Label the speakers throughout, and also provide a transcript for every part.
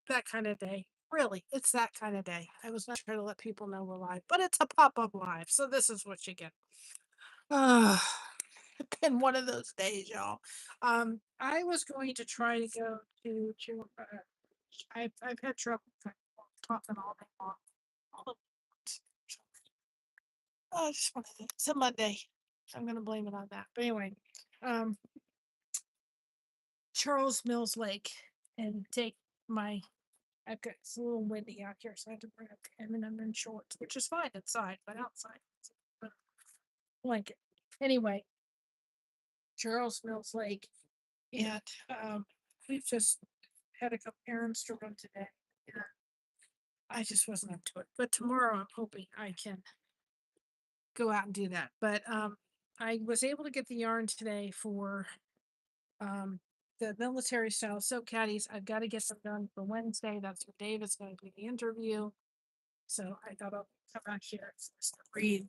Speaker 1: that kind of day. Really, it's that kind of day. I was not trying to let people know we're live, but it's a pop-up live, so this is what you get. Uh, it's been one of those days, y'all. I was going to try to go I've had trouble talking all day long. All the- Oh, just one of the, it's a Monday. I'm gonna blame it on that. But anyway, um, Charles Mills Lake and take my I've got it's a little windy out here, so I had to bring up him and I'm in shorts, which is fine inside, but outside it's a blanket. Anyway, Charles Mills Lake, and we've just had a couple errands to run today. And I just wasn't up to it. But tomorrow I'm hoping I can go out and do that. But I was able to get the yarn today for um the military style silk caddies. I've got to get them done for Wednesday. That's where David's going to do the interview. So I thought I'll come back here just to read.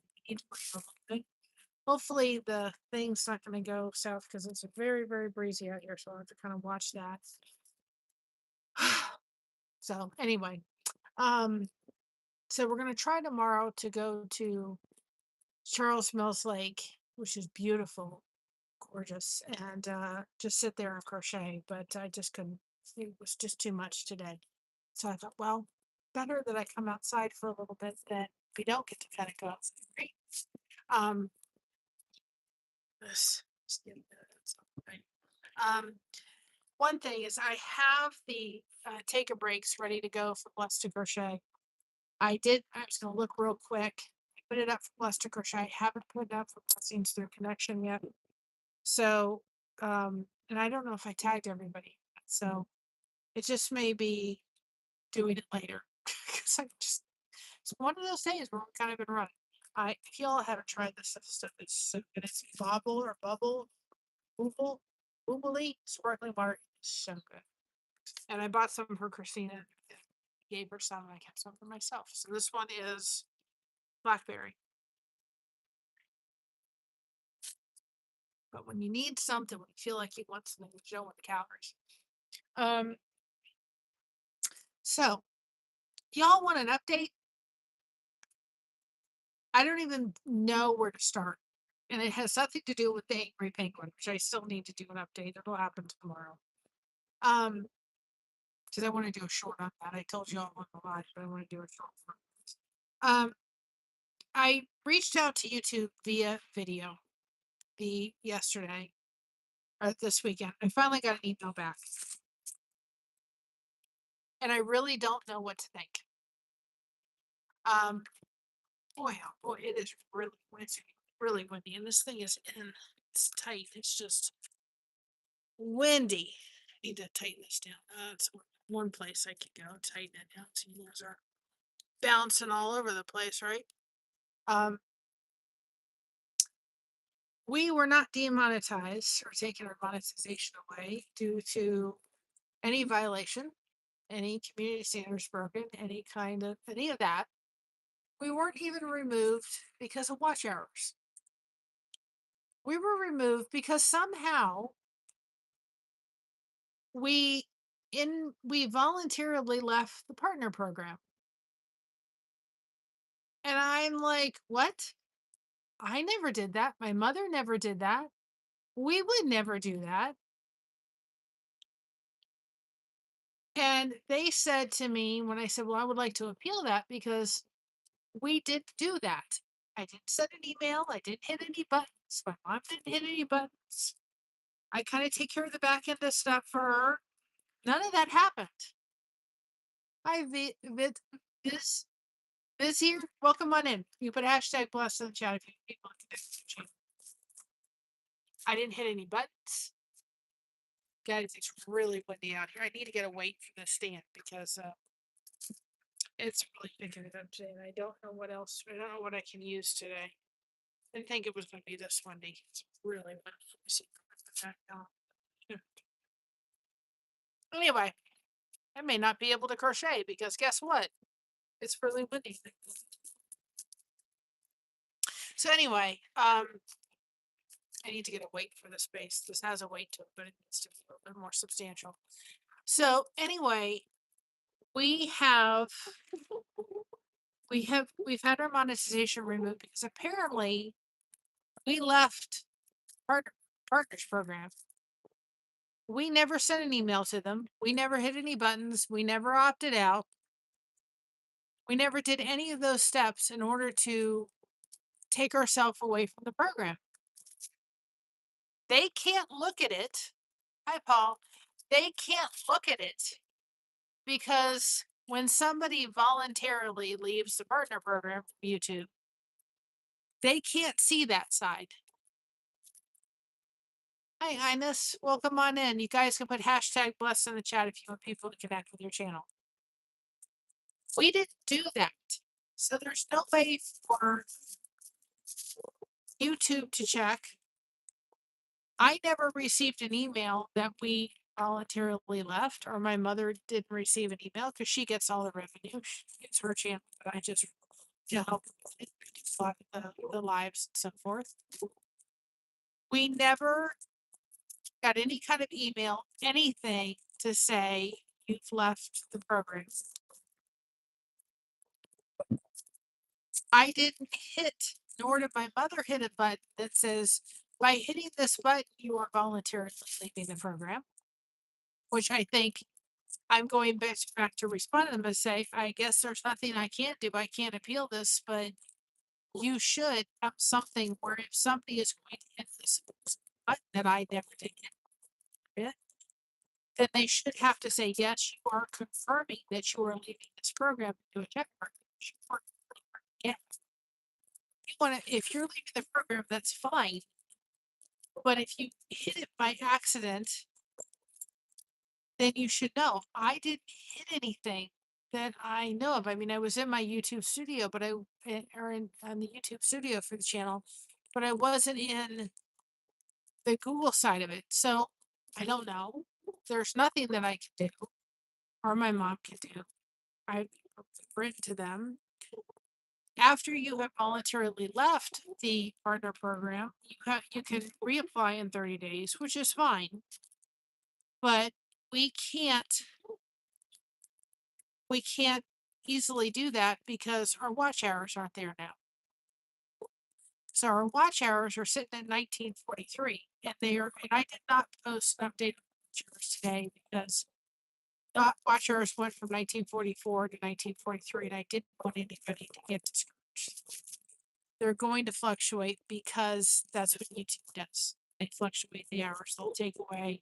Speaker 1: Hopefully the thing's not going to go south because it's very, very breezy out here. So I'll have to kind of watch that. So anyway, um, so we're going to try tomorrow to go to Charles Mills Lake, which is beautiful, gorgeous, and just sit there and crochet. But I just couldn't. It was just too much today. So I thought, well, better that I come outside for a little bit than we don't get to kind of go outside. Right? Um, this, um, one thing is I have the take a breaks ready to go for Blessed to Crochet. I was going to look real quick. I put it up for Blessed to Crochet. I haven't put it up for Blessings Through Connection yet. So, and I don't know if I tagged everybody. So it just may be doing it later. Because it's one of those days where we've kind of been running. If y'all haven't tried this stuff, it's so good. It's bubble, boobly, sparkling water. It's so good. And I bought some for Christina. Gave her some, and I kept some for myself. So this one is blackberry. But when you need something, when you feel like you want something, you don't want the calories. So y'all want an update? I don't even know where to start. And it has something to do with the angry penguin, which I still need to do an update. It'll happen tomorrow. Because I want to do a short on that. I told you all on the live, but I want to do a short for I reached out to YouTube via video yesterday or this weekend. I finally got an email back. And I really don't know what to think. Boy, oh boy, it is really windy. And this thing is it's tight. It's just windy. I need to tighten this down. It's one place I can go tighten it down. So you guys are bouncing all over the place, right? We were not demonetized or taking our monetization away due to any violation, any community standards broken, any of that. We weren't even removed because of watch hours. We were removed because somehow we voluntarily left the partner program. And I'm like, what? I never did that. My mother never did that. We would never do that. And they said to me when I said, well, I would like to appeal that because we didn't do that. I didn't send an email. I didn't hit any buttons. My mom didn't hit any buttons. I kind of take care of the back end of stuff for her. None of that happened. Hi, this here. Welcome on in. You put hashtag blessed in the chat if you people can. I didn't hit any buttons. Guys, it's really windy out here. I need to get a weight for the stand because it's really picking it up today. And I don't know what else. I don't know what I can use today. I didn't think it was going to be this windy. It's really windy. Anyway, I may not be able to crochet because guess what? It's really windy. So anyway, I need to get a weight for the space. This has a weight to it, but it needs to be a little bit more substantial. So anyway, we have we've had our monetization removed because apparently we left partner partners program. We never sent an email to them. We never hit any buttons. We never opted out. We never did any of those steps in order to take ourselves away from the program. They can't look at it. Hi, Paul. They can't look at it because when somebody voluntarily leaves the partner program from YouTube, they can't see that side. Hi, Highness. Welcome on in. You guys can put hashtag blessed in the chat if you want people to connect with your channel. We didn't do that. So there's no way for YouTube to check. I never received an email that we voluntarily left, or my mother didn't receive an email because she gets all the revenue. She gets her channel, but I just help the lives and so forth. We never got any kind of email, anything to say you've left the program. I didn't hit, nor did my mother hit a button that says, by hitting this button, you are voluntarily leaving the program, which I think I'm going back to respond to them and say, I guess there's nothing I can't do. I can't appeal this, but you should have something where if somebody is going to hit this button that I never did hit, then they should have to say, yes, you are confirming that you are leaving this program to do a check mark. Yeah. If you're leaving the program, that's fine. But if you hit it by accident, then you should know. I didn't hit anything that I know of. I mean, I was in my YouTube studio, but on the YouTube studio for the channel, but I wasn't in the Google side of it. So I don't know. There's nothing that I can do or my mom can do. I've written to them. After you have voluntarily left the partner program, you can reapply in 30 days, which is fine. But we can't we can't easily do that because our watch hours aren't there now. So our watch hours are sitting at 1943, and I did not post an update on watch hours today because watch hours went from 1944 to 1943, and I didn't want anybody to get discouraged. They're going to fluctuate because that's what YouTube does. They fluctuate the hours. They'll take away.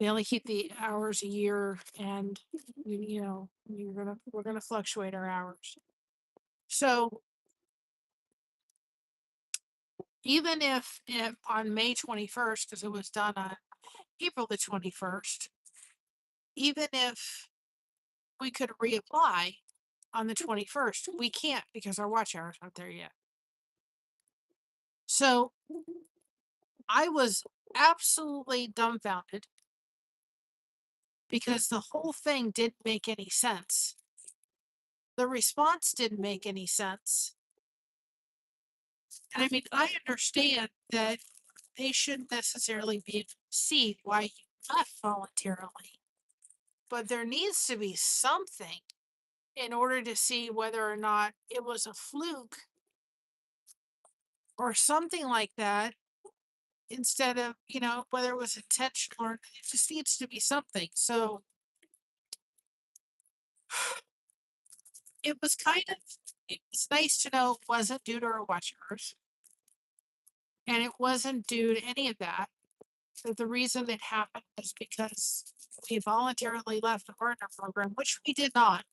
Speaker 1: They only keep the hours a year, and we're gonna fluctuate our hours. So even if on May 21st, because it was done on April the 21st, even if we could reapply on the 21st, we can't because our watch hours aren't there yet. So I was absolutely dumbfounded because the whole thing didn't make any sense. The response didn't make any sense. And I mean, I understand that they shouldn't necessarily be able to see why you left voluntarily, but there needs to be something in order to see whether or not it was a fluke or something like that, instead of, whether it was intentional or it just needs to be something. So it was nice to know it wasn't due to our watch hours and it wasn't due to any of that. That the reason it happened was because we voluntarily left the partner program, which we did not.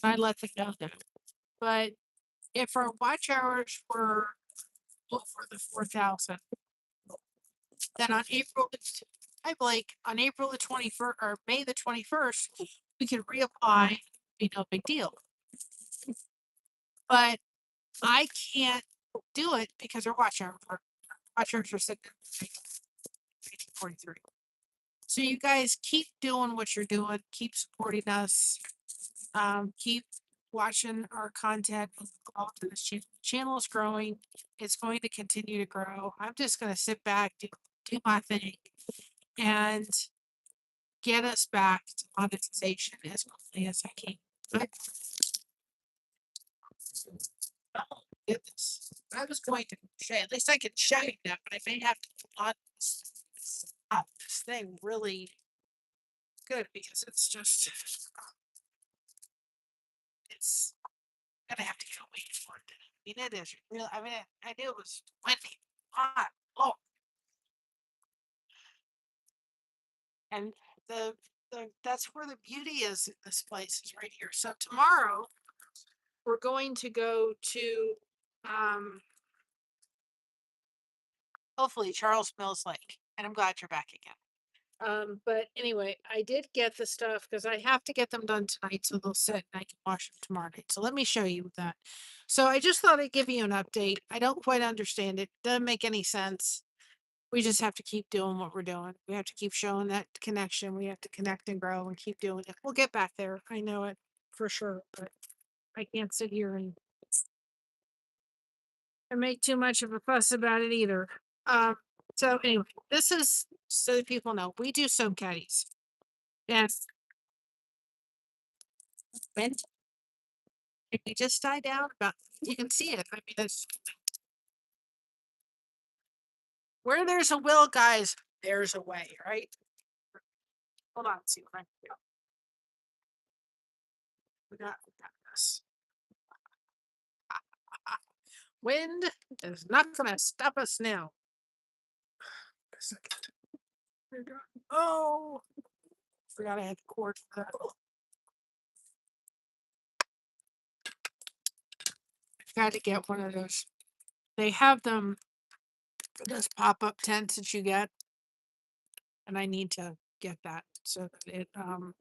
Speaker 1: And I let them know that. But if our watch hours were over the 4,000, then on April the 21st or May the 21st, we could reapply, no big deal. But I can't do it because our watch hours are sitting at 1943. So you guys keep doing what you're doing, keep supporting us, keep watching our content. This channel is growing. It's going to continue to grow. I'm just going to sit back, do my thing, and get us back to monetization as quickly as I can. But, oh, goodness. I was going to show, at least I can show you that, but I may have to on this thing really good because it's just, it's gonna have to get away for it. I mean, it is real. I mean, I knew it was windy, hot. Oh, and the that's where the beauty is in this place is right here. So tomorrow we're going to go to um hopefully Charles Mills Lake. And I'm glad you're back again. But anyway, I did get the stuff because I have to get them done tonight so they'll sit and I can wash them tomorrow night. So let me show you that. So I just thought I'd give you an update. I don't quite understand it. Doesn't make any sense. We just have to keep doing what we're doing. We have to keep showing that connection. We have to connect and grow and keep doing it. We'll get back there. I know it for sure, but I can't sit here and make too much of a fuss about it either. So anyway, this is so that people know we do soap caddies. Yes. When if you just die down about you can see it. I mean it's where there's a will, guys, there's a way, right? Hold on, see what I can do. We got this. Wind is not gonna stop us now. A second. Oh, forgot I had the cord for that. I got to get one of those. They have them, those pop-up tents that you get, and I need to get that so that it um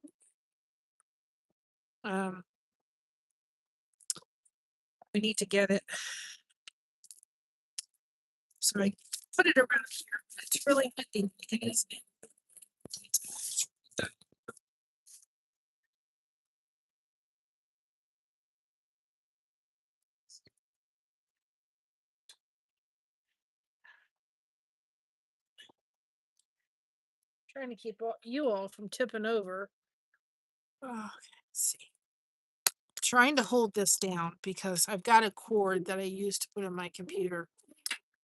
Speaker 1: we need to get it. So I put it around here. It's really windy, isn't it? Trying to keep you all from tipping over. Oh, okay, let's see. Trying to hold this down because I've got a cord that I use to put in my computer.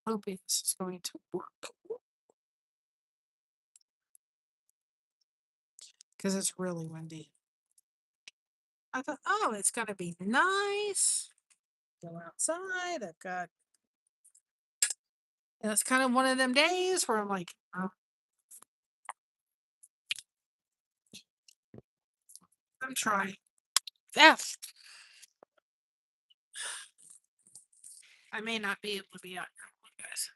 Speaker 1: Hoping this is going to work. Because it's really windy. I thought, oh, it's gonna be nice. Go outside. I've got and it's kind of one of them days where I'm like, oh, I'm trying. Yeah. I may not be able to be out here, guys.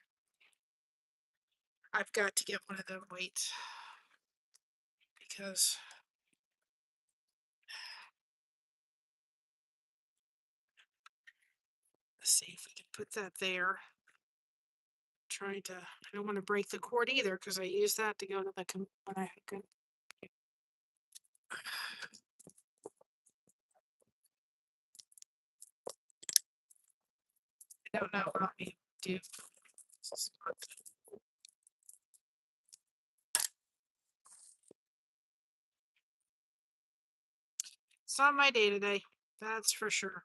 Speaker 1: I've got to get one of them weights because let's see if we can put that there. Trying to, I don't want to break the cord either because I use that to go to the when I could. I don't know what I do. It's not my day today. That's for sure.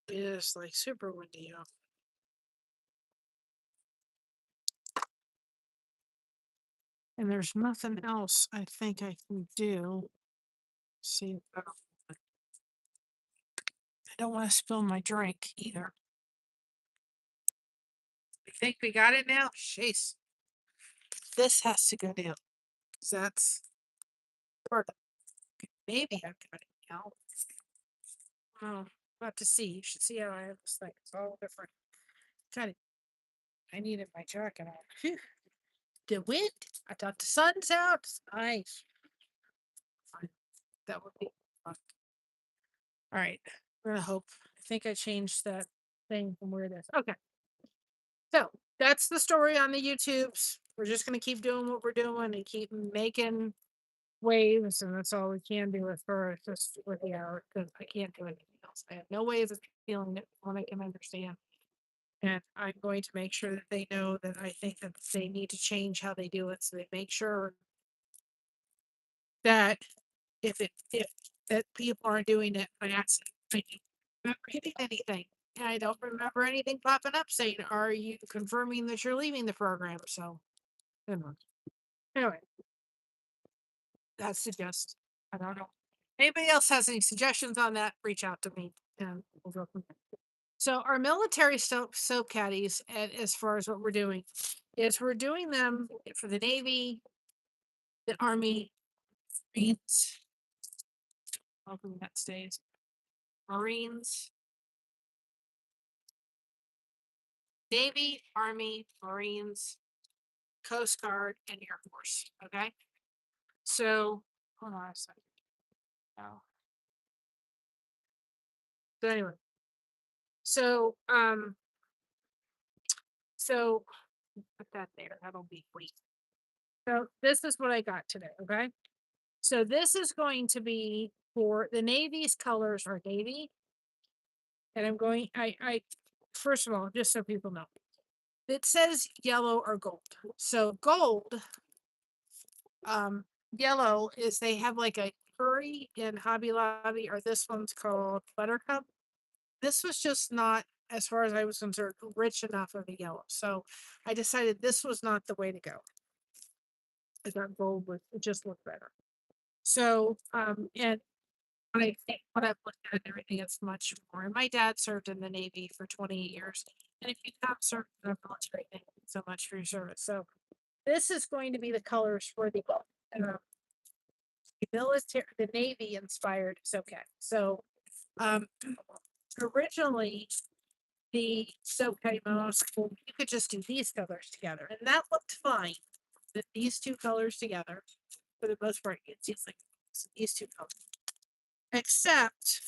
Speaker 1: It is like super windy out. And there's nothing else I think I can do. See, I don't want to spill my drink either. I think we got it now. Jeez. This has to go down. That's part of maybe I've got it now. Oh, about to see. You should see how I have this thing. It's all different. Kind of I needed my jacket on. Phew. The wind. I thought the sun's out. It's nice. Fine. That would be fun. All right. We're gonna hope. I think I changed that thing from where it is. Okay. So that's the story on the YouTubes. We're just gonna keep doing what we're doing and keep making waves, and that's all we can do with her. Just with the hour because I can't do anything else. I have no way of feeling it when I can understand. And I'm going to make sure that they know that I think that they need to change how they do it, so they make sure that if that people aren't doing it by accident. I don't remember hitting anything. And I don't remember anything popping up saying, "Are you confirming that you're leaving the program?" So, you know. Anyway, that's the gist. I don't know. Anybody else has any suggestions on that? Reach out to me, and we'll go from there. So our military soap caddies, and as far as what we're doing, is we're doing them for the Navy, the Army, Marines. Hopefully that stays. Marines, Navy, Army, Marines, Coast Guard, and Air Force. Okay. So hold on a second. Oh. So anyway, so so put that there. That'll be wait. So this is what I got today. Okay. So this is going to be for the Navy's colors are navy, and I first of all, just so people know, it says yellow or gold. So gold, um, yellow is they have like a curry in Hobby Lobby, or this one's called Buttercup. This was just not, as far as I was concerned, rich enough of a yellow. So I decided this was not the way to go. I thought gold would it just looked better. So and I think what I've looked at and everything, it's much more. And my dad served in the Navy for 28 years. And if you have served in the military, thank you so much for your service. So this is going to be the colors for uh, the military, the Navy inspired. It's okay. So um, originally the soap came out, you could just do these colors together. And that looked fine. With these two colors together, for the most part, it's just like these two colors. Except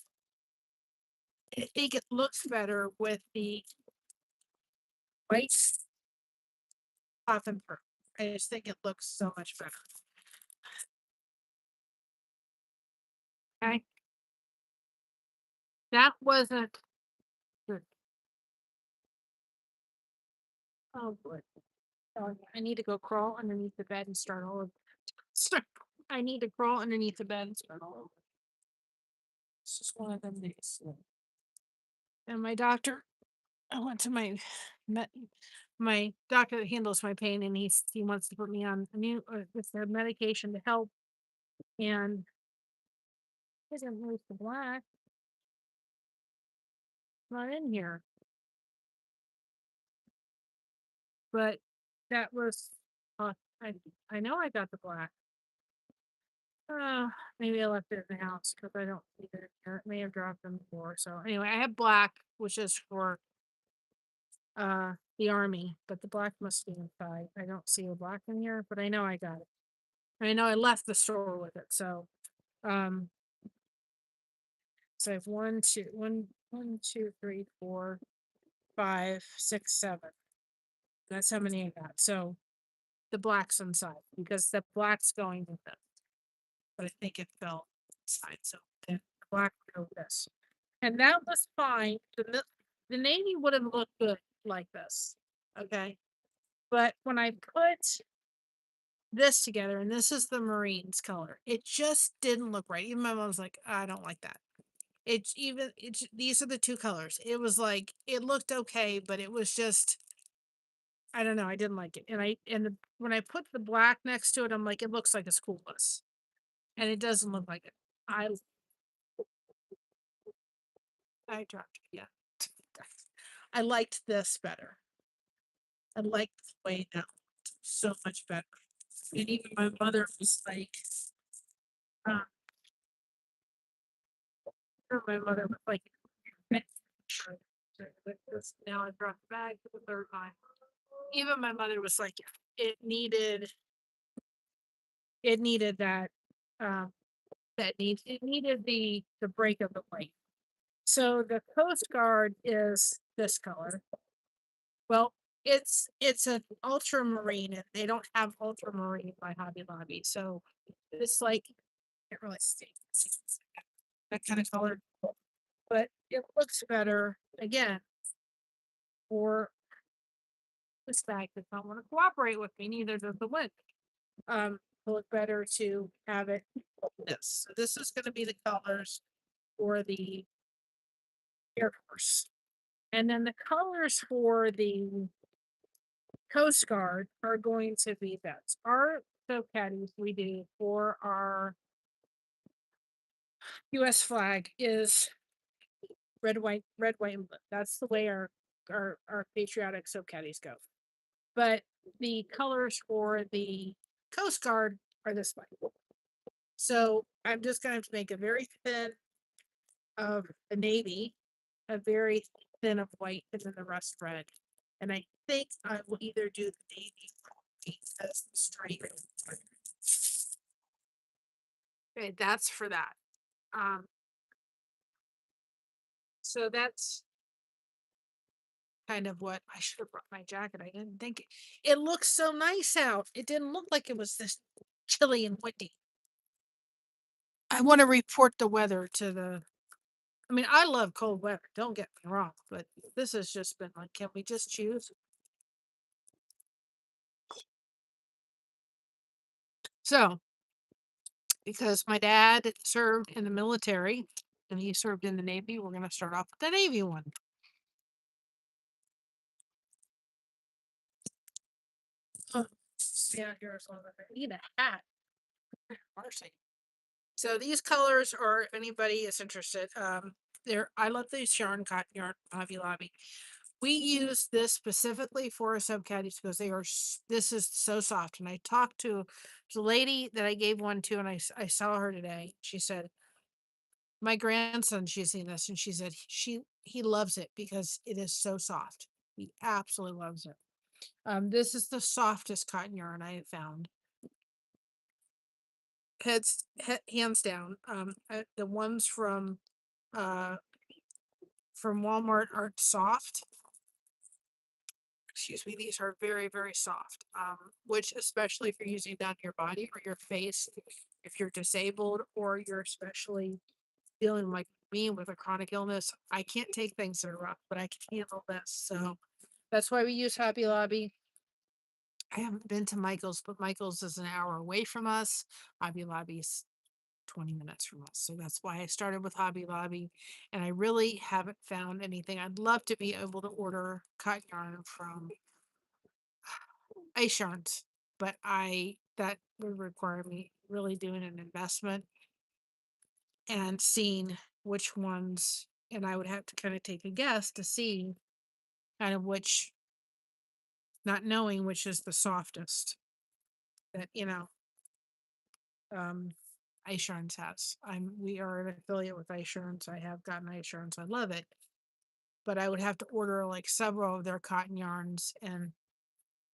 Speaker 1: I think it looks better with the white cotton pearl. I just think it looks so much better. Okay. That wasn't good. Oh, good. Oh, yeah. I need to go crawl underneath the bed and start all over. Start. I need to crawl underneath the bed and start all over. It's just one of them days. And my doctor, I went to met my doctor that handles my pain, and he wants to put me on a new with the medication to help. And I didn't lose the black. Not in here. But that was, uh, I I know I got the black. Uh, maybe I left it in the house because I don't see it in here. It may have dropped them before. So anyway, I have black, which is for the army, but the black must be inside. I don't see a black in here, but I know I got it. I know I left the store with it. Um, so I have one, two, three, four, five, six, seven. That's how many I got. So the black's inside because the black's going with it. But I think it fell inside. So the black would go with this. And that was fine. The navy would have looked good like this. Okay. But when I put this together, and this is the Marines color, it just didn't look right. Even my mom was like, I don't like that. It's these are the two colors. It was like it looked okay, but it was just I don't know. I didn't like it. When I put the black next to it, I'm like, it looks like a school bus. And it doesn't look like it. I I dropped it. Yeah. I liked this better. I liked the way that looked so much better. And even my mother was like, uh, my mother was like, sure. Now I brought the bag for the third time. Even my mother was like, it needed, it needed that, um, it needed the break of the white. So the Coast Guard is this color. Well, it's an ultramarine, and they don't have ultramarine by Hobby Lobby, so it's like can't really see that kind of color, but it looks better again or this bag does not want to cooperate with me, neither does the wind. So it's better to have it this. So this is going to be the colors for the Air Force. And then the colors for the Coast Guard are going to be this. Our soap caddies we do for our US flag is red, white, and blue. That's the way our patriotic soap caddies go. But the colors for the Coast Guard are this way. So I'm just going to make a very thin of the navy, a very thin of white, and then the rest red. And I think I will either do the navy as the stripe. Okay, that's for that. Um, so that's kind of what I should have brought my jacket. I didn't think it looked so nice out. It didn't look like it was this chilly and windy. I want to report the weather to the. I mean, I love cold weather. Don't get me wrong, but this has just been like, can we just choose? So, because my dad served in the military and he served in the Navy, we're going to start off with the Navy one. Oh, yeah, here's one. I need a hat. Mercy. So these colors are if anybody is interested. I love these cotton yarn, Hobby Lobby. We use this specifically for our subcaddies because this is so soft. And I talked to the lady that I gave one to, and I saw her today. She said, my grandson's using this, and she said he loves it because it is so soft. He absolutely loves it. This is the softest cotton yarn I have found. Hands down. The ones uh from Walmart aren't soft. Excuse me, these are very, very soft. Which especially if you're using down your body or your face, if you're disabled or you're especially dealing like me with a chronic illness, I can't take things that are rough, but I can handle this. So that's why we use Hobby Lobby. I haven't been to Michael's, but Michael's is an hour away from us. Hobby Lobby's 20 minutes from us. So that's why I started with Hobby Lobby. And I really haven't found anything. I'd love to be able to order cotton yarn from Ice Yarns, but that would require me really doing an investment and seeing which ones, and I would have to kind of take a guess to see kind of which, not knowing which is the softest that, um, Ice Yarns has. We are an affiliate with Ice Yarns. I have gotten Ice Yarns. I love it. But I would have to order like several of their cotton yarns and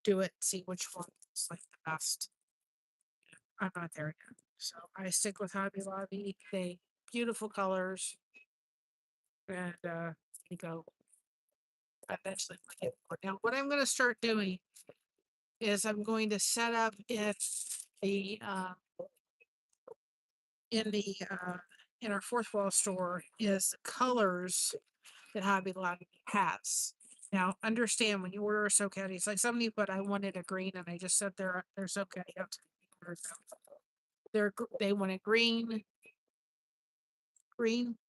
Speaker 1: do it, see which one is like the best. I'm not there yet. So I stick with Hobby Lobby. They beautiful colors. And you go eventually get more. Now what I'm gonna start doing is I'm going to set up the in the in our fourth wall store is colors that Hobby Lobby has. Now, understand when you order a soap caddy, it's like somebody, but I wanted a green, and I just said their soap caddy up. They wanted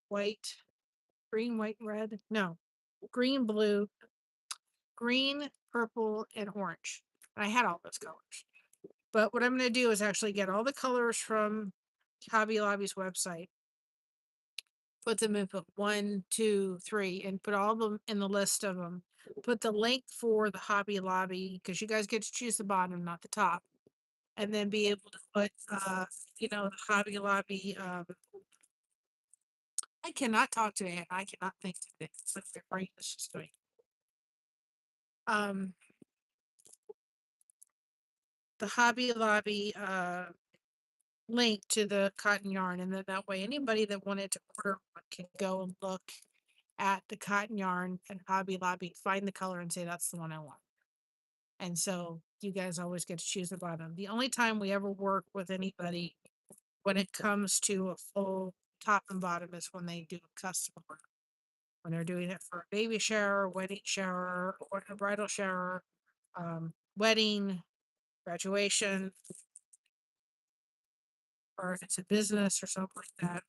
Speaker 1: white, green, white, red. No, green, blue, green, purple, and orange. I had all those colors. But what I'm going to do is actually get all the colors from Hobby Lobby's website, put them in, put 1, 2, 3, and put all of them in the list of them. Put the link for the Hobby Lobby because you guys get to choose the bottom, not the top, and then be able to put, the Hobby Lobby. I cannot talk today, and I cannot think today. It's like my brain is just doing. Um, the Hobby Lobby link to the cotton yarn, and then that way anybody that wanted to order one can go and look at the cotton yarn and Hobby Lobby, find the color and say that's the one I want. And so you guys always get to choose the bottom. The only time we ever work with anybody when it comes to a full top and bottom is when they do a custom order. when they're doing it for a baby shower, wedding shower, or a bridal shower, wedding, graduation, or if it's a business or something like that,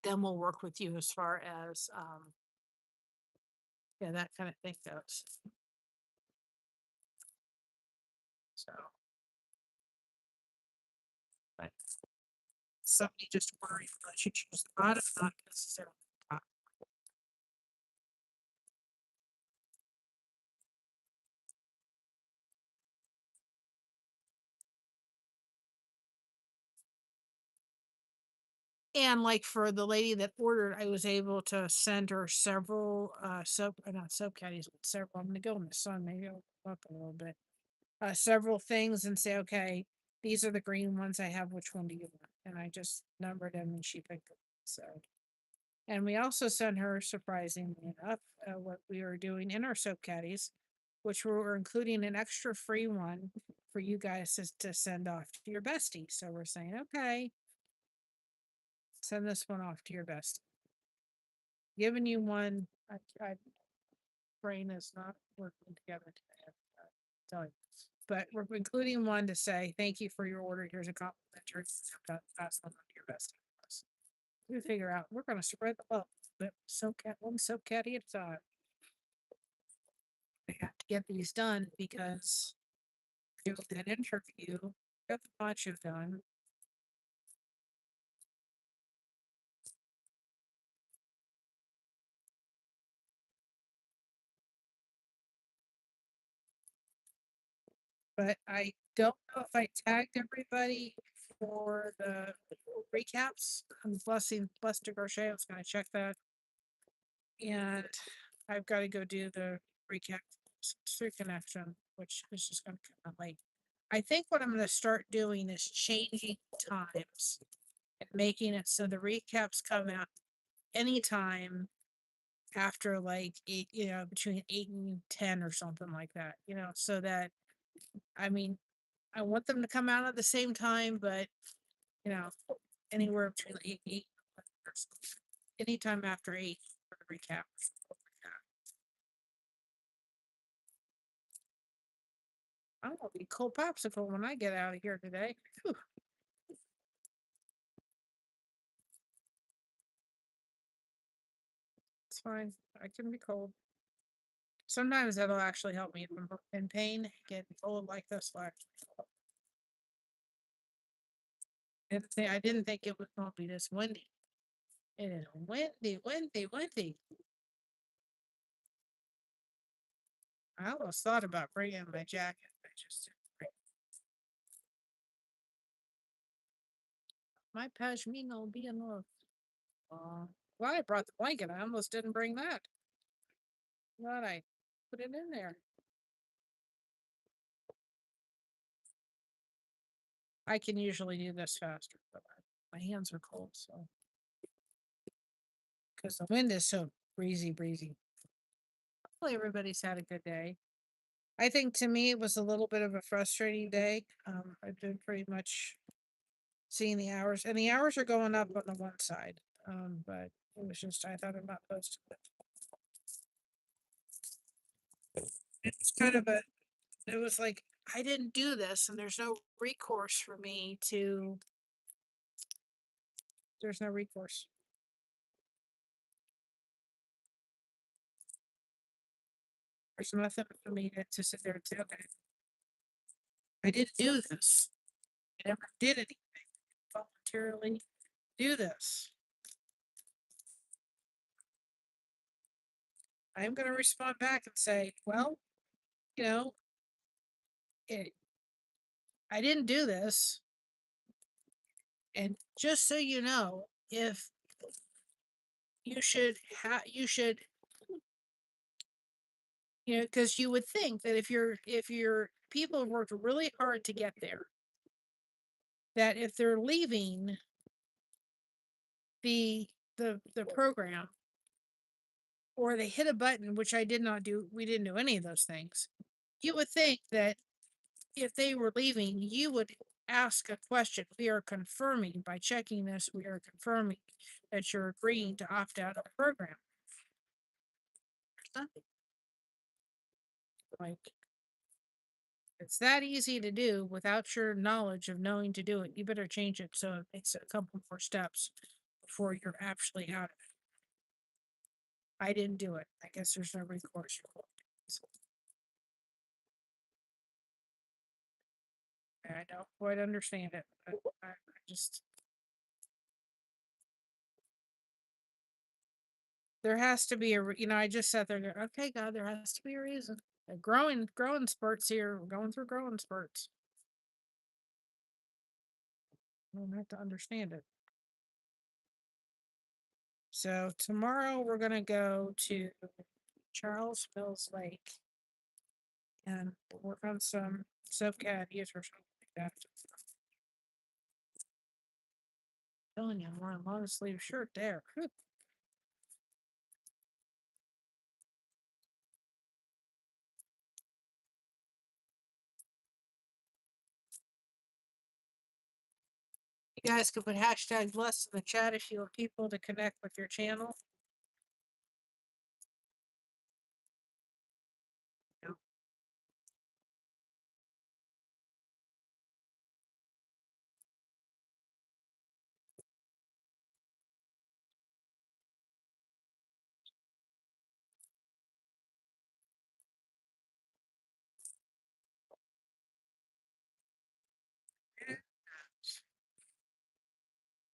Speaker 1: then we'll work with you as far as yeah, that kind of thing goes. So, but somebody just worried that you choose the bottom, not necessarily the top. And like for the lady that ordered, I was able to send her several soap, not soap caddies, but several. I'm gonna go in the sun, maybe I'll look a little bit. Several things and say, okay, these are the green ones I have. Which one do you want? And I just numbered them and she picked them. So, and we also sent her, surprisingly enough, what we were doing in our soap caddies, which we were including an extra free one for you guys to send off to your bestie. So we're saying, okay, send this one off to your bestie. Giving you one, I brain is not working together today. I tell you. But we're including one to say, thank you for your order. Here's a complimentary. Pass on to your bestie. We figure out we're going to spread the love. But one soap caddy at a time. I have to get these done because do that interview, got the poncho done. But I don't know if I tagged everybody for the recaps. I'm blessed to crochet. I was going to check that. And I've got to go do the recap through connection, which is just going to come out late. I think what I'm going to start doing is changing times and making it so the recaps come out anytime after like 8, between 8 and 10 or something like that, so that, I mean, I want them to come out at the same time, but, you know, anywhere between 8 and 8 or something. Anytime after 8 for the recap. I'm gonna be cold popsicle when I get out of here today. Whew. It's fine. I can be cold. Sometimes that'll actually help me if I'm in pain. Get cold like this. Like, I didn't think it was going to be this windy. It is windy, windy, windy. I almost thought about bringing my jacket. I just didn't bring my pashmina will be enough. Well, I brought the blanket. I almost didn't bring that. Glad I put it in there. I can usually do this faster, but my hands are cold, so because the wind is so breezy. Hopefully, everybody's had a good day. I think to me it was a little bit of a frustrating day. I've been pretty much seeing the hours, and the hours are going up on the one side. But it was just I thought I'm not posting it. It's kind of a. It was like I didn't do this, and there's no recourse for me to. There's no recourse. There's nothing for me to sit there and say, okay, I didn't do this. I never did anything voluntarily. Do this. I'm going to respond back and say, well, you know, it, I didn't do this. And just so you know, if you should, because you would think that if your people have worked really hard to get there, that if they're leaving the the program or they hit a button, which I did not do, we didn't do any of those things. You would think that if they were leaving, you would ask a question. We are confirming by checking this, we are confirming that you're agreeing to opt out of the program. There's nothing. Like, it's that easy to do without your knowledge of knowing to do it. You better change it so it makes a couple more steps before you're actually out of it. I didn't do it. I guess there's no recourse. I don't quite understand it. But I just there has to be I just sat there and go, okay, God, there has to be a reason. Growing spurts here. We're going through growing spurts. I don't have to understand it. So tomorrow we're gonna go to Charles Mills Lake and work on some soap caddies or something like that. I'm telling you, I'm wearing a long sleeve shirt there. Whew. You guys can put hashtag blessed in the chat if you want people to connect with your channel. Yep.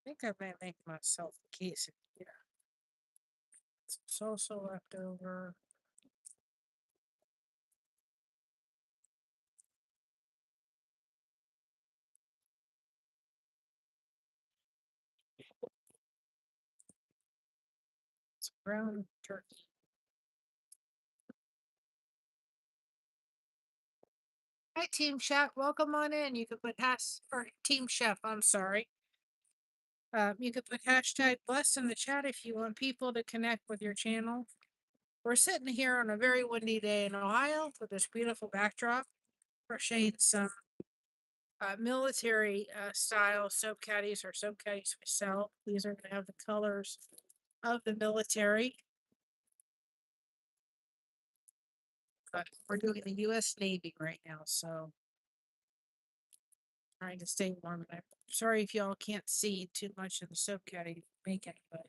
Speaker 1: I think I might make myself a case here. Some salsa left over. Some ground turkey. Hi, Team Chef. Welcome on in. You can put Team Chef. I'm sorry. You can put hashtag blessed in the chat if you want people to connect with your channel. We're sitting here on a very windy day in Ohio with this beautiful backdrop, crocheting some military style soap caddies or soap caddies we sell. These are going to have the colors of the military. But we're doing the U.S. Navy right now, so trying to stay warm. And I'm sorry if y'all can't see too much of the soap caddy making, but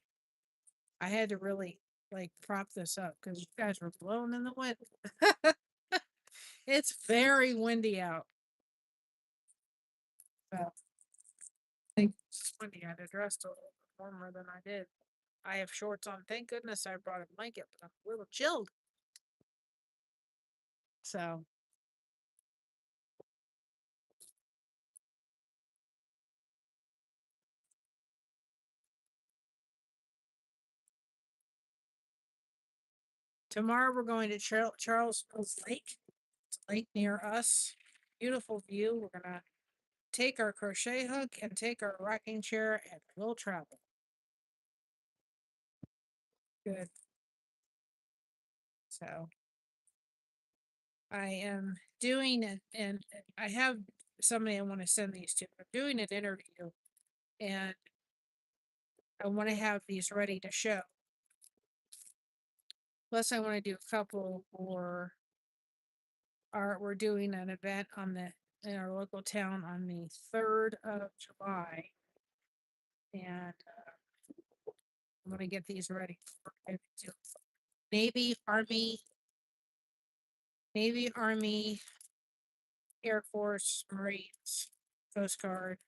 Speaker 1: I had to really like prop this up because you guys were blowing in the wind. It's very windy out. So I think it's windy. I'd have dressed a little bit warmer than I did. I have shorts on. Thank goodness I brought a blanket, but I'm a little chilled. So tomorrow we're going to Charles Mills Lake. It's a lake near us. Beautiful view. We're gonna take our crochet hook and take our rocking chair and we'll travel. Good. So I am doing it, and I have somebody I want to send these to. I'm doing an interview, and I want to have these ready to show. Plus, I want to do a couple for we're doing an event in our local town on the 3rd of July, and I'm going to get these ready for Navy, Army, Air Force, Marines, Coast Guard.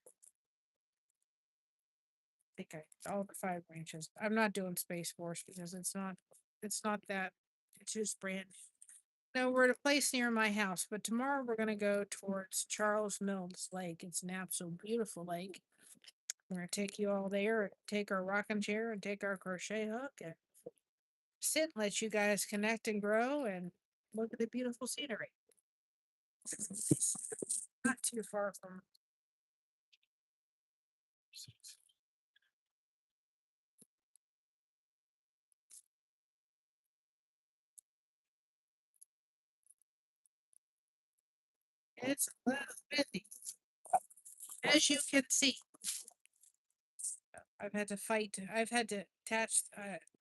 Speaker 1: I think all the 5 branches. I'm not doing Space Force because it's not that, it's just brand new. No, we're at a place near my house, but tomorrow we're gonna go towards Charles Mills Lake. It's an absolute beautiful lake. We're gonna take you all there, and take our rocking chair and take our crochet hook and sit and let you guys connect and grow and look at the beautiful scenery. Not too far from it's a little busy. as you can see, I've had to fight. I've had to attach.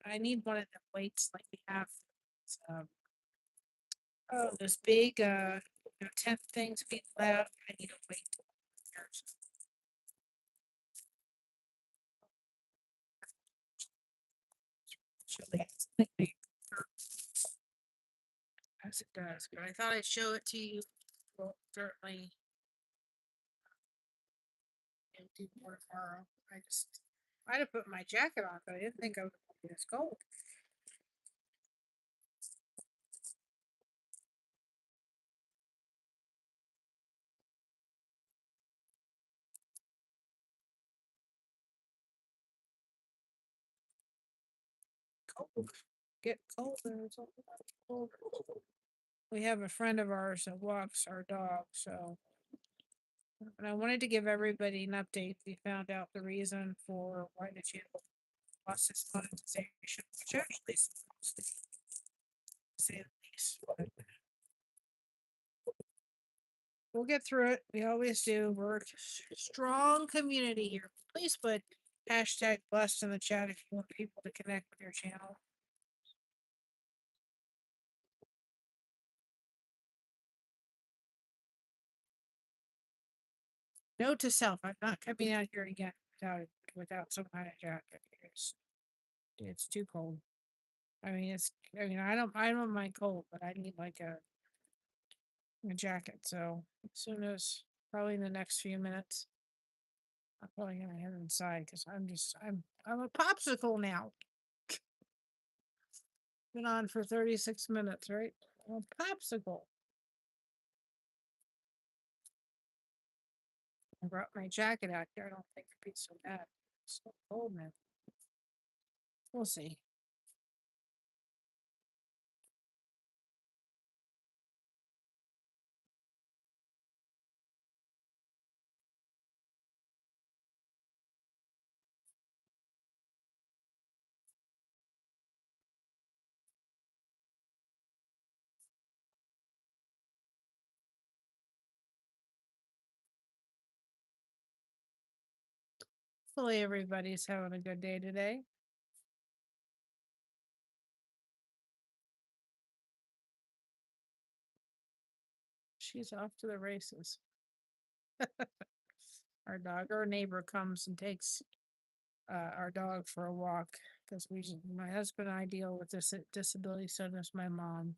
Speaker 1: I need one of the weights like we have. Um, oh, those big, tent things we have. I need a weight. Chili. As it does, but I thought I'd show it to you. Well, certainly do more tomorrow. I'd have put my jacket on, but I didn't think I would be this cold. Cold. Get colder. It's all colder. We have a friend of ours that walks our dog, so and I wanted to give everybody an update. We found out the reason for why the channel lost its monetization, which actually is supposed to say the least. But we'll get through it. We always do. We're a strong community here. Please put hashtag blessed in the chat if you want people to connect with your channel. Note to self, I'm not coming out here again without some kind of jacket because it's too cold. I don't mind cold, but I need like a jacket. So as soon as probably in the next few minutes, I'm probably gonna head inside because I'm a popsicle now. Been on for 36 minutes, right? I'm a popsicle. I brought my jacket out here. I don't think it'd be so bad. It's so cold, man. We'll see. Hopefully everybody's having a good day today. She's off to the races. Our neighbor comes and takes our dog for a walk because my husband and I deal with this disability, so does my mom.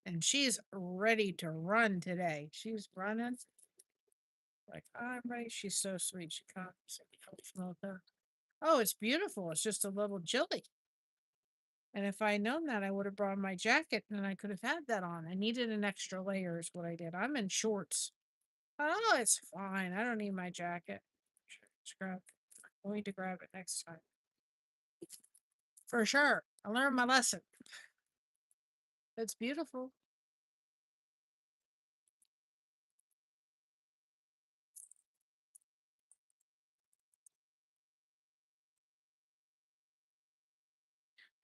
Speaker 1: And she's ready to run today. She's running like I'm ready. She's so sweet. She comes and helps with her. Oh, it's beautiful. It's just a little chilly. And if I known that, I would have brought my jacket and I could have had that on. I needed an extra layer, is what I did. I'm in shorts. Oh, it's fine. I don't need my jacket. I'm going to grab it next time. For sure. I learned my lesson. It's beautiful.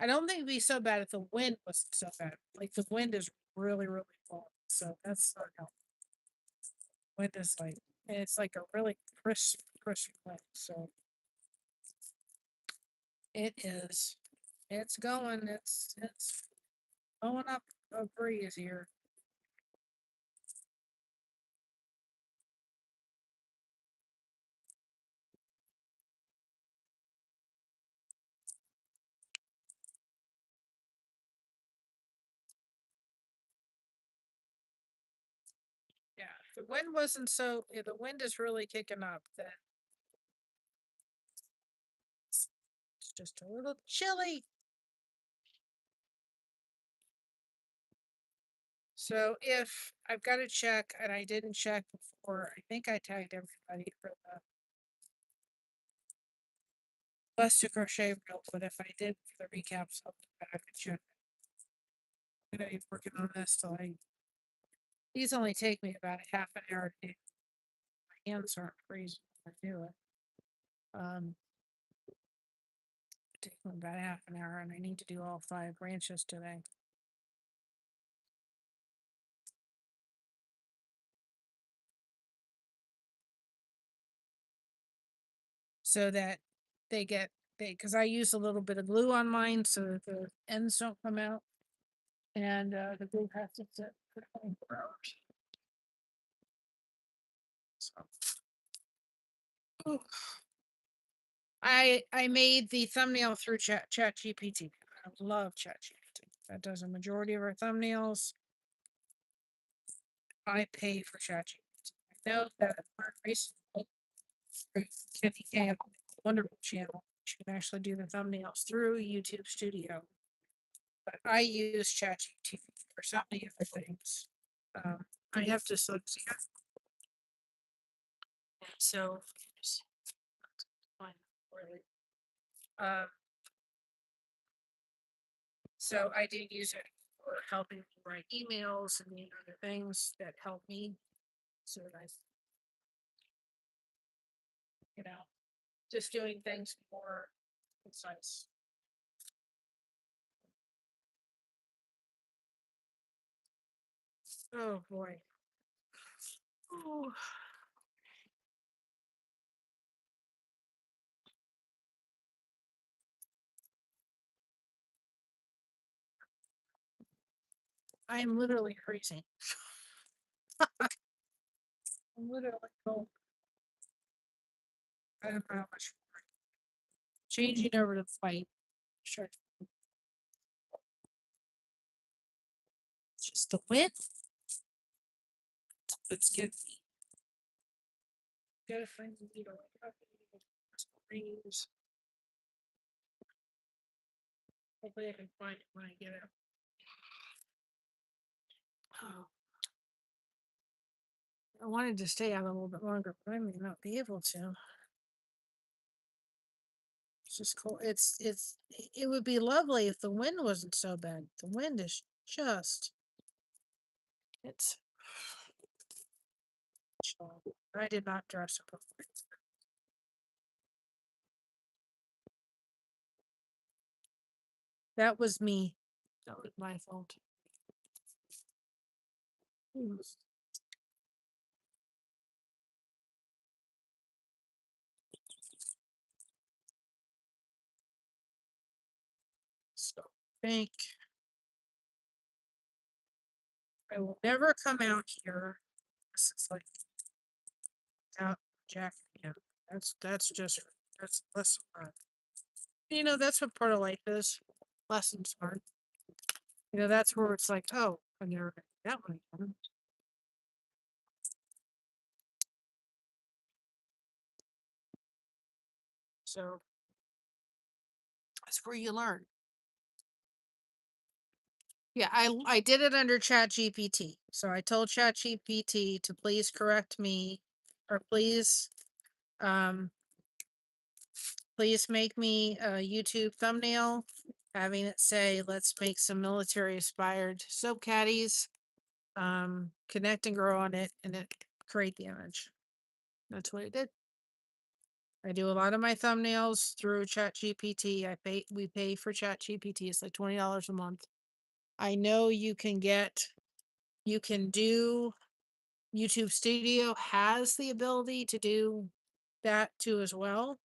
Speaker 1: I don't think it'd be so bad if the wind wasn't so bad. Like the wind is really, really cold. So that's not helpful. Wind is like, and it's like a really crisp wind. So it is. It's going. It's going up a breeze here. Yeah, the wind wasn't so. Yeah, the wind is really kicking up. Then it's just a little chilly. So if I've got to check, and I didn't check before, I think I tagged everybody for the Bust to Crochet Reel, but if I did for the recaps, I'll go back and check. I'm gonna be working on this till these only take me about a half an hour to do. My hands aren't freezing when I do it. Take me about half an hour, and I need to do all 5 branches today. so that because I use a little bit of glue on mine so that the ends don't come out, and the glue has to sit for 24 hours. So, ooh. I made the thumbnail through Chat GPT. I love Chat GPT. That does a majority of our thumbnails. I pay for Chat GPT. I know that recently Kathy Saltsman, wonderful channel. She can actually do the thumbnails through YouTube Studio. But I use ChatGPT for so many other things. I have dyslexia, so really. Um, so I do use it for helping me write emails and the other things that help me. So that I, you know, just doing things more concise. Oh boy. Ooh. I am literally freezing. I'm literally cold. I don't know how much. Changing over to fight. Sure. It's just the wind. Let's get gotta find the needle. Rings. Hopefully I can find it when I get it. Oh. I wanted to stay out a little bit longer, but I may not be able to. It's just cold. It would be lovely if the wind wasn't so bad. The wind is just it's chill. I did not dress appropriately. That was me. That was my fault. Hmm. So think I will never come out here. This is like out Jack. Yeah, that's just that's lesson learned. You know, that's what part of life is. Lessons learned. You know, that's where it's like, oh, I never got that one again. So that's where you learn. Yeah, I did it under Chat GPT. So I told Chat GPT to please correct me or um please make me a YouTube thumbnail having it say let's make some military inspired soap caddies, connect and grow on it, and it create the image. That's what it did. I do a lot of my thumbnails through Chat GPT. We pay for Chat GPT. It's like $20 a month. I know you can do YouTube Studio has the ability to do that too as well.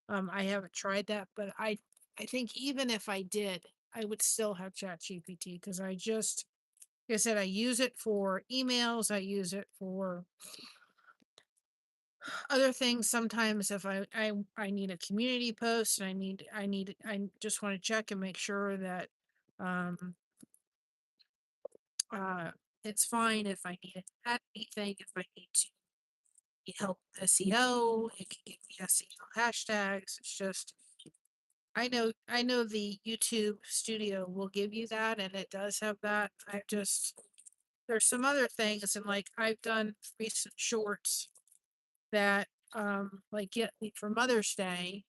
Speaker 1: I haven't tried that, but I think even if I did, I would still have Chat GPT because like I said, I use it for emails. I use it for other things. Sometimes if I need a community post and I just want to check and make sure that um uh it's fine if I need to add anything, if I need to help SEO, it can give me SEO hashtags. It's just I know the YouTube Studio will give you that, and it does have that. There's some other things, and like I've done recent shorts that like get for Mother's Day.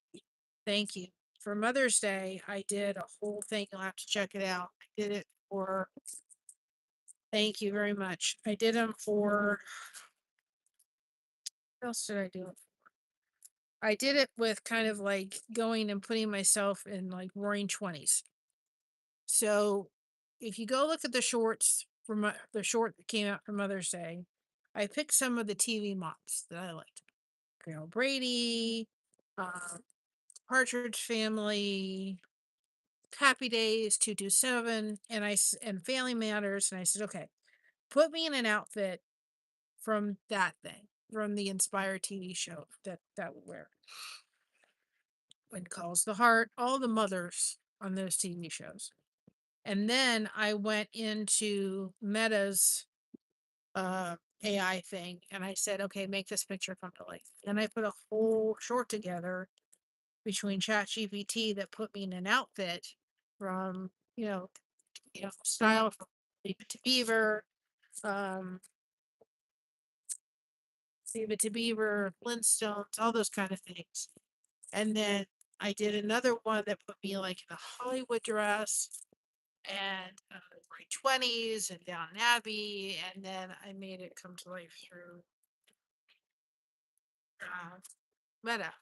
Speaker 1: Thank you. For Mother's Day, I did a whole thing. You'll have to check it out. I did it for thank you very much. I did them for what else did I do it? I did it with kind of like going and putting myself in like roaring 20s. So if you go look at the shorts from the short that came out for Mother's Day, I picked some of the TV moms that I liked. Carol Brady, uh, Partridge Family, Happy Days 227, and Family Matters, and I said, okay, put me in an outfit from that thing, from the Inspired TV show that would wear. When Calls the Heart, all the mothers on those TV shows. And then I went into Meta's AI thing and I said, okay, make this picture come to life. And I put a whole short together between ChatGPT that put me in an outfit from, style from Leave It to Beaver, um, Leave It to Beaver, Flintstones, all those kind of things. And then I did another one that put me like in a Hollywood dress and Great 20s and Downton Abbey. And then I made it come to life through uh, Meta.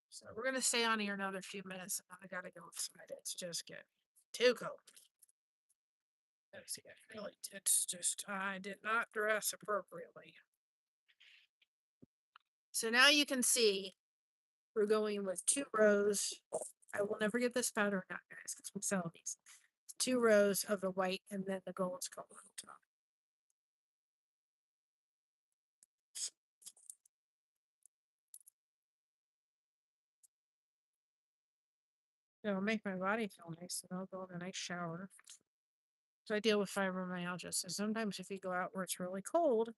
Speaker 1: So we're going to stay on here another few minutes. And I got to go outside. It's just getting too cold. It's just, I did not dress appropriately. So now you can see we're going with 2 rows. I will never get this powder out, guys, because we sell these. 2 rows of the white and then the gold color on top. It'll make my body feel nice, and I'll go in a nice shower. So I deal with fibromyalgia. So sometimes if you go out where it's really cold,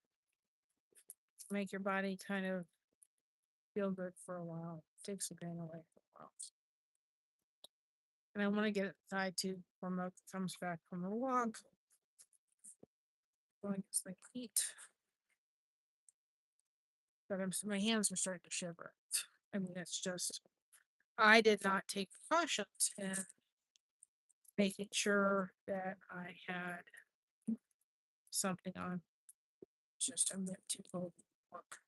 Speaker 1: make your body kind of feel good for a while. It takes the pain away for a while. And I want to get it tied to when Mo comes back from the walk. Going to like heat. But my hands are starting to shiver. I mean, it's just, I did not take precautions in making sure that I had something on. It's just, I'm getting too cold to work.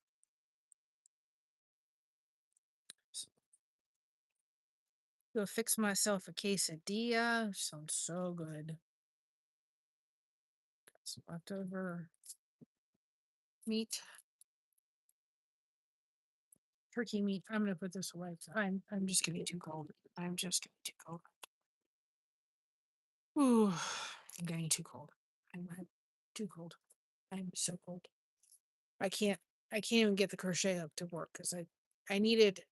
Speaker 1: Go fix myself a quesadilla. Sounds so good. Got some leftover meat. Turkey meat. I'm gonna put this away. I'm just gonna be too cold. I'm just getting too cold. Ooh, I'm getting too cold. I'm too cold. I'm so cold. I can't I can't even get the crochet hook to work because I needed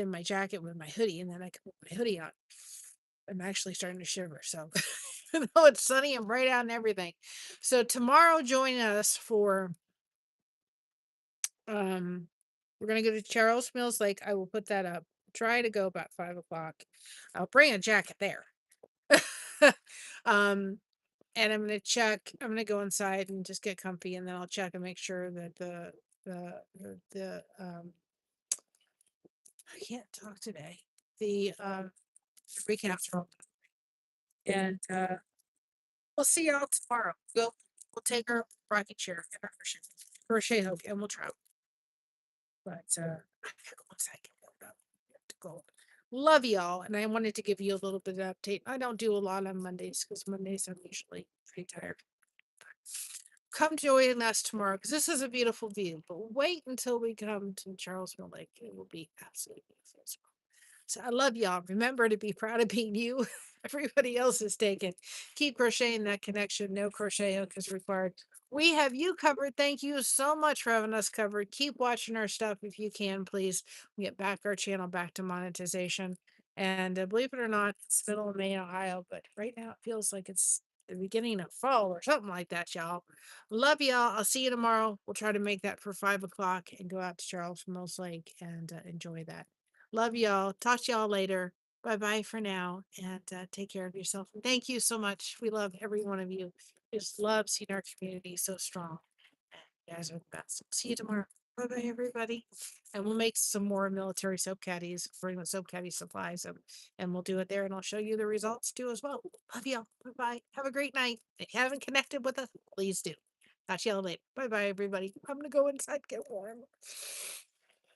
Speaker 1: my jacket with my hoodie and then I could put my hoodie on. I'm actually starting to shiver. So even though it's sunny and bright out and everything. So tomorrow join us for we're gonna go to Charles Mills Lake. I will put that up. Try to go about 5 o'clock. I'll bring a jacket there. um and I'm gonna go inside and just get comfy and then I'll check and make sure that the I can't talk today. The recaps are all done. And we'll see y'all tomorrow. We'll take our rocking chair and our crochet hook and we'll travel. But once I get warmed up, we have to go. Love y'all. And I wanted to give you a little bit of update. I don't do a lot on Mondays because Mondays I'm usually pretty tired. Come join us tomorrow because this is a beautiful view. But wait until we come to Charles Mill Lake. It will be absolutely beautiful. So I love y'all. Remember to be proud of being you. Everybody else is taken. Keep crocheting that connection. No crochet hook is required. We have you covered. Thank you so much for having us covered. Keep watching our stuff if you can, please. We get back our channel back to monetization. And believe it or not, it's middle of May in Ohio, but right now it feels like it's the beginning of fall or something like that, y'all. Love y'all. I'll see you tomorrow. We'll try to make that for 5 o'clock and go out to Charles Mills Lake and enjoy that. Love y'all. Talk to y'all later. Bye bye for now. And take care of yourself. And thank you so much. We love every one of you. Just love seeing our community so strong. You guys are the best. See you tomorrow. Bye bye, everybody. And we'll make some more military soap caddies, bring the soap caddy supplies, and we'll do it there. And I'll show you the results too as well. Love y'all. Bye bye. Have a great night. If you haven't connected with us, please do. Talk to y'all later. Bye bye, everybody. I'm going to go inside, get warm.